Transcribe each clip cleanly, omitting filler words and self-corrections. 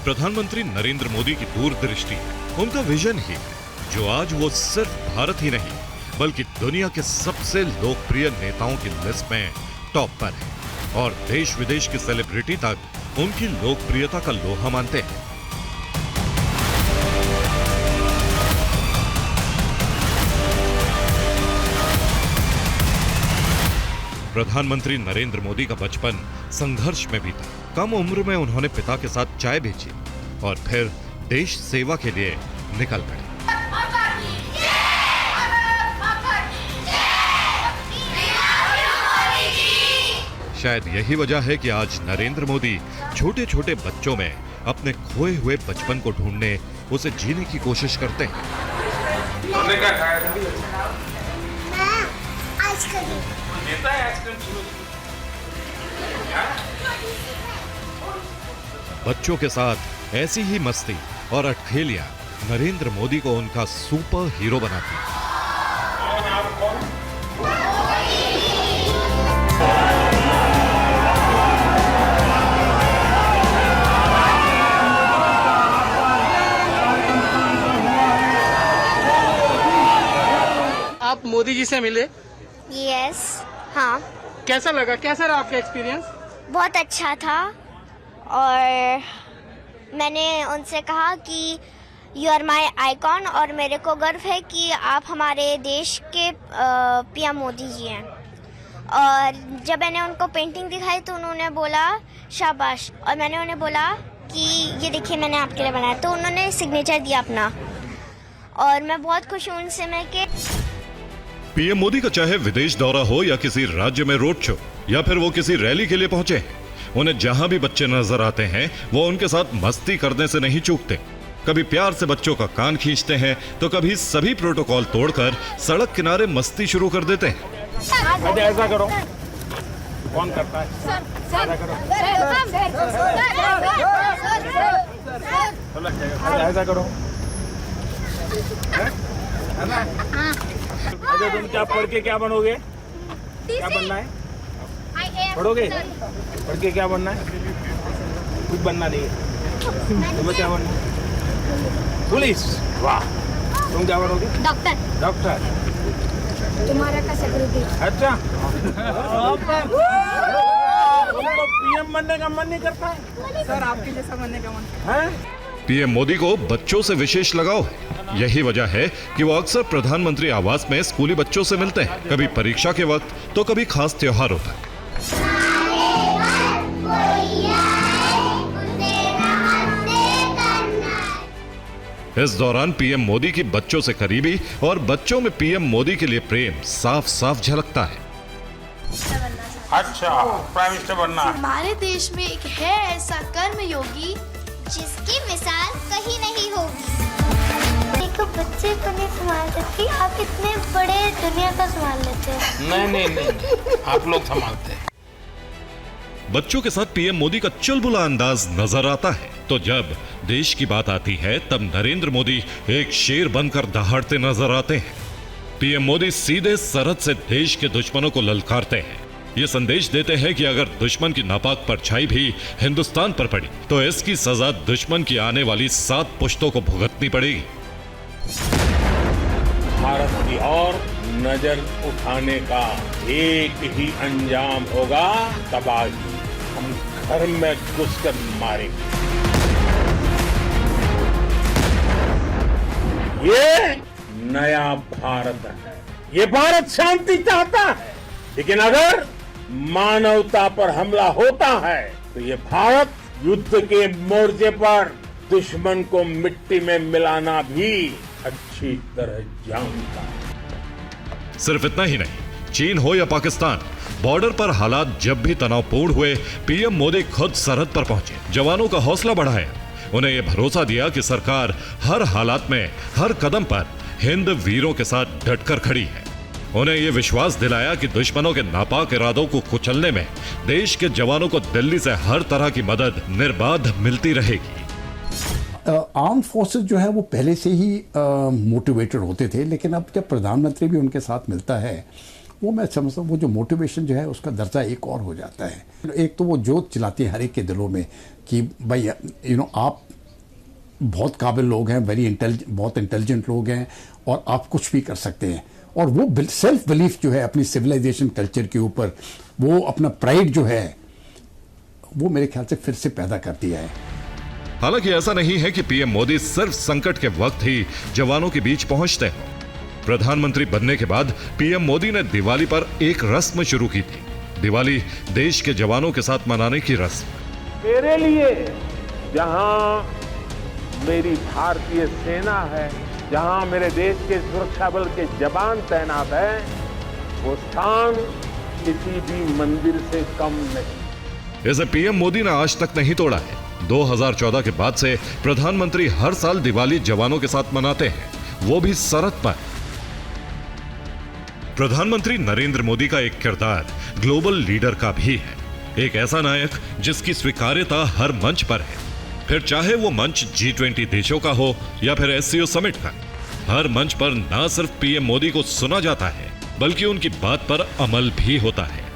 प्रधानमंत्री नरेंद्र मोदी की दूरदृष्टि, उनका विजन ही है जो आज वो सिर्फ भारत ही नहीं बल्कि दुनिया के सबसे लोकप्रिय नेताओं की लिस्ट में टॉप पर है और देश विदेश की सेलिब्रिटी तक उनकी लोकप्रियता का लोहा मानते हैं। प्रधानमंत्री नरेंद्र मोदी का बचपन संघर्ष में बीता। कम उम्र में उन्होंने पिता के साथ चाय बेची और फिर देश सेवा के लिए निकल पड़े। शायद यही वजह है कि आज नरेंद्र मोदी छोटे छोटे बच्चों में अपने खोए हुए बचपन को ढूंढने, उसे जीने की कोशिश करते हैं। क्या खाया था? बच्चों के साथ ऐसी ही मस्ती और अठखेलियां नरेंद्र मोदी को उनका सुपर हीरो बनाती है। आप मोदी जी से मिले? यस, हाँ। कैसा लगा, कैसा रहा आपका एक्सपीरियंस? बहुत अच्छा था और मैंने उनसे कहा कि यू आर माई आइकॉन और मेरे को गर्व है कि आप हमारे देश के पीएम मोदी जी हैं। और जब मैंने उनको पेंटिंग दिखाई तो उन्होंने बोला शाबाश, और मैंने उन्हें बोला कि ये देखिए मैंने आपके लिए बनाया, तो उन्होंने सिग्नेचर दिया अपना और मैं बहुत खुश हूँ उनसे मिलके। पीएम मोदी का चाहे विदेश दौरा हो या किसी राज्य में रोड शो या फिर वो किसी रैली के लिए पहुंचे हैं, उन्हें जहां भी बच्चे नजर आते हैं वो उनके साथ मस्ती करने से नहीं चूकते। कभी प्यार से बच्चों का कान खींचते हैं तो कभी सभी प्रोटोकॉल तोड़कर सड़क किनारे मस्ती शुरू कर देते हैं। ऐसा करो, कौन करता है? ऐसा करो। अरे तुम क्या पढ़ के क्या बनोगे? क्या बनना है? पढ़ोगे? पढ़ के क्या बनना है? कुछ बनना नहीं है। तुम्हें क्या बनना है? पुलिस। वाह। तुम क्या बनोगे? डॉक्टर। डॉक्टर। तुम्हारा का सिक्योरिटी। अच्छा। तुमको पीएम बनने का मन नहीं करता है? सर आपके जैसा बनने का मन है? पीएम मोदी को बच्चों से विशेष लगाव है। यही वजह है कि वो अक्सर प्रधानमंत्री आवास में स्कूली बच्चों से मिलते हैं, कभी परीक्षा के वक्त तो कभी खास त्योहार होता है। इस दौरान पीएम मोदी की बच्चों से करीबी और बच्चों में पीएम मोदी के लिए प्रेम साफ साफ झलकता है। अच्छा, प्राइम मिनिस्टर बनना। हमारे देश में एक है ऐसा कर्मयोगी जिसकी मिसाल कहीं नहीं होगी। देखो बच्चे को नहीं संभाल सकती, आप इतने बड़े दुनिया का संभाल लेते हैं। नहीं, आप लोग संभालते हैं। बच्चों के साथ पीएम मोदी का चुलबुला अंदाज नजर आता है, तो जब देश की बात आती है तब नरेंद्र मोदी एक शेर बनकर दहाड़ते नजर आते हैं। पीएम मोदी सीधे सरहद से देश के दुश्मनों को ललकारते हैं। ये संदेश देते हैं कि अगर दुश्मन की नापाक परछाई भी हिंदुस्तान पर पड़ी तो इसकी सजा दुश्मन की आने वाली 7 पुश्तों को भुगतनी पड़ेगी। भारत की ओर नजर उठाने का एक ही अंजाम होगा, तबाही। हम घर में घुसकर मारेंगे। ये नया भारत है। ये भारत शांति चाहता है, लेकिन अगर मानवता पर हमला होता है तो ये भारत युद्ध के मोर्चे पर दुश्मन को मिट्टी में मिलाना भी अच्छी तरह जानता है। सिर्फ इतना ही नहीं, चीन हो या पाकिस्तान, बॉर्डर पर हालात जब भी तनावपूर्ण हुए पीएम मोदी खुद सरहद पर पहुंचे, जवानों का हौसला बढ़ाया, उन्हें यह भरोसा दिया कि सरकार हर हालात में हर कदम पर हिंद वीरों के साथ डटकर खड़ी है। उन्हें यह विश्वास दिलाया कि दुश्मनों के नापाक इरादों को कुचलने में देश के जवानों को दिल्ली से हर तरह की मदद निर्बाध मिलती रहेगी। आर्म फोर्सेस जो है वो पहले से ही मोटिवेटेड होते थे, लेकिन अब जब प्रधानमंत्री भी उनके साथ मिलता है, वो मैं समझता हूँ वो जो मोटिवेशन जो है उसका दर्जा एक और हो जाता है। एक तो वो जोत चिलाती है हर एक के दिलों में कि भाई आप बहुत काबिल लोग हैं, बहुत इंटेलिजेंट लोग हैं और आप कुछ भी कर सकते हैं। और वो सेल्फ बिलीफ जो है अपनी सिविलाइजेशन कल्चर के ऊपर, वो अपना प्राइड जो है वो मेरे ख्याल से फिर से पैदा कर दिया है। हालांकि ऐसा नहीं है कि पीएम मोदी सिर्फ संकट के वक्त ही जवानों के बीच पहुंचते हैं। प्रधानमंत्री बनने के बाद पीएम मोदी ने दिवाली पर एक रस्म शुरू की थी। दिवाली देश के जवानों के साथ मनाने की रस्म। मेरे लिए जहां मेरी भारतीय सेना है, जहां मेरे देश के सुरक्षा बल के जवान तैनात हैं, वो स्थान किसी भी मंदिर से कम नहीं। इसे पीएम मोदी ने आज तक नहीं तोड़ा है। 2014 के बाद से प्रधानमंत्री हर साल दिवाली जवानों के साथ मनाते हैं, वो भी सरहद पर। प्रधानमंत्री नरेंद्र मोदी का एक किरदार ग्लोबल लीडर का भी है, एक ऐसा नायक जिसकी स्वीकार्यता हर मंच पर है, फिर चाहे वो मंच G20 देशों का हो या फिर SCO समिट का। हर मंच पर ना सिर्फ पीएम मोदी को सुना जाता है बल्कि उनकी बात पर अमल भी होता है।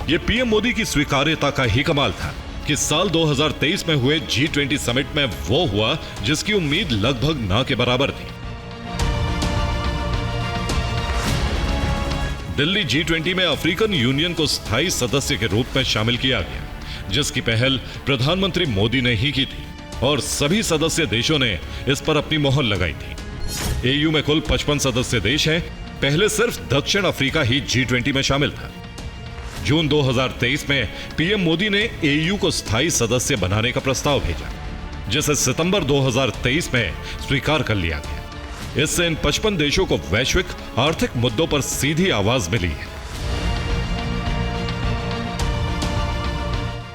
ये पीएम मोदी की स्वीकार्यता का ही कमाल था कि साल 2023 में हुए G20 समिट में वो हुआ जिसकी उम्मीद लगभग ना के बराबर थी। दिल्ली G20 में अफ्रीकन यूनियन को स्थायी सदस्य के रूप में शामिल किया गया, जिसकी पहल प्रधानमंत्री मोदी ने ही की थी और सभी सदस्य देशों ने इस पर अपनी मोहर लगाई थी। AU में कुल 55 सदस्य देश हैं। पहले सिर्फ दक्षिण अफ्रीका ही G20 में शामिल था। जून 2023 में पीएम मोदी ने AU को स्थायी सदस्य बनाने का प्रस्ताव भेजा, जिसे सितंबर 2023 में स्वीकार कर लिया गया। इससे इन 55 देशों को वैश्विक आर्थिक मुद्दों पर सीधी आवाज मिली है।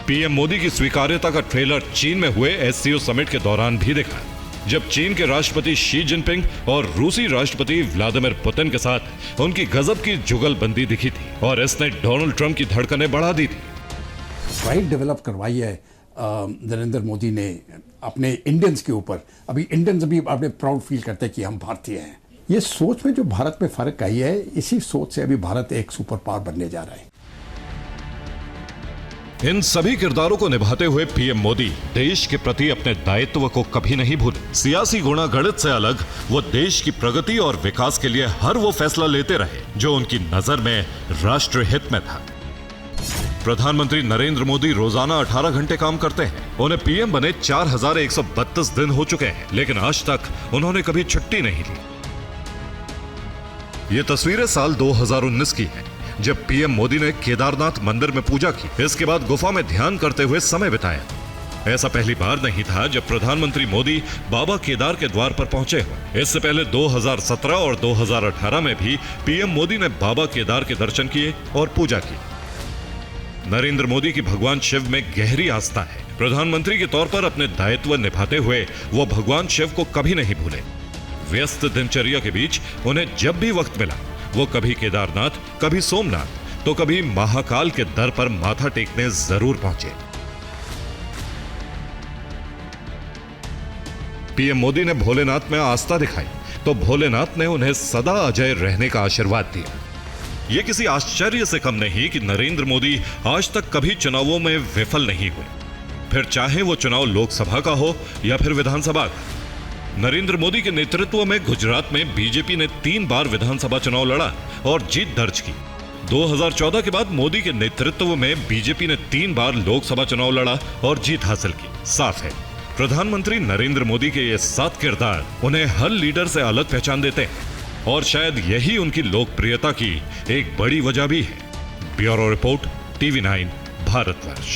पीएम मोदी की स्वीकार्यता का ट्रेलर चीन में हुए SCO समिट के दौरान भी दिखा, जब चीन के राष्ट्रपति शी जिनपिंग और रूसी राष्ट्रपति व्लादिमीर पुतिन के साथ उनकी गजब की जुगलबंदी दिखी थी और इसने डोनाल्ड ट्रंप की धड़कनें बढ़ा दी थी। प्राइड डेवलप करवाई है नरेंद्र मोदी ने अपने इंडियंस के ऊपर। अभी इंडियंस भी अपने प्राउड फील करते हैं कि हम भारतीय हैं। ये सोच में जो भारत में फर्क आई है, इसी सोच से अभी भारत एक सुपर पावर बनने जा रहा है। इन सभी किरदारों को निभाते हुए पीएम मोदी देश के प्रति अपने दायित्व को कभी नहीं भूले। सियासी गुणागणित से अलग वो देश की प्रगति और विकास के लिए हर वो फैसला लेते रहे जो उनकी नजर में राष्ट्र हित में था। प्रधानमंत्री नरेंद्र मोदी रोजाना 18 घंटे काम करते हैं। उन्हें पीएम बने 4132 दिन हो चुके हैं, लेकिन आज तक उन्होंने कभी छुट्टी नहीं ली। ये तस्वीरें साल 2019 की हैं, जब पीएम मोदी ने केदारनाथ मंदिर में पूजा की। इसके बाद गुफा में ध्यान करते हुए समय बिताया। ऐसा पहली बार नहीं था जब प्रधानमंत्री मोदी बाबा केदार के द्वार पर पहुंचे हो। इससे पहले 2017 और 2018 में भी पीएम मोदी ने बाबा केदार के दर्शन किए और पूजा की। नरेंद्र मोदी की भगवान शिव में गहरी आस्था है। प्रधानमंत्री के तौर पर अपने दायित्व निभाते हुए वो भगवान शिव को कभी नहीं भूले। व्यस्त दिनचर्या के बीच उन्हें जब भी वक्त मिला, वो कभी केदारनाथ, कभी सोमनाथ, तो कभी महाकाल के दर पर माथा टेकने जरूर पहुंचे। पीएम मोदी ने भोलेनाथ में आस्था दिखाई, तो भोलेनाथ ने उन्हें सदा अजय रहने का आशीर्वाद दिया। यह किसी आश्चर्य से कम नहीं कि नरेंद्र मोदी आज तक कभी चुनावों में विफल नहीं हुए, फिर चाहे वो चुनाव लोकसभा का हो या फिर विधानसभा का। नरेंद्र मोदी के नेतृत्व में गुजरात में बीजेपी ने 3 बार विधानसभा चुनाव लड़ा और जीत दर्ज की। 2014 के बाद मोदी के नेतृत्व में बीजेपी ने 3 बार लोकसभा चुनाव लड़ा और जीत हासिल की। साफ है, प्रधानमंत्री नरेंद्र मोदी के ये 7 किरदार उन्हें हर लीडर से अलग पहचान देते हैं और शायद यही उनकी लोकप्रियता की एक बड़ी वजह भी है। Bureau report, TV9 Bharatvarsh.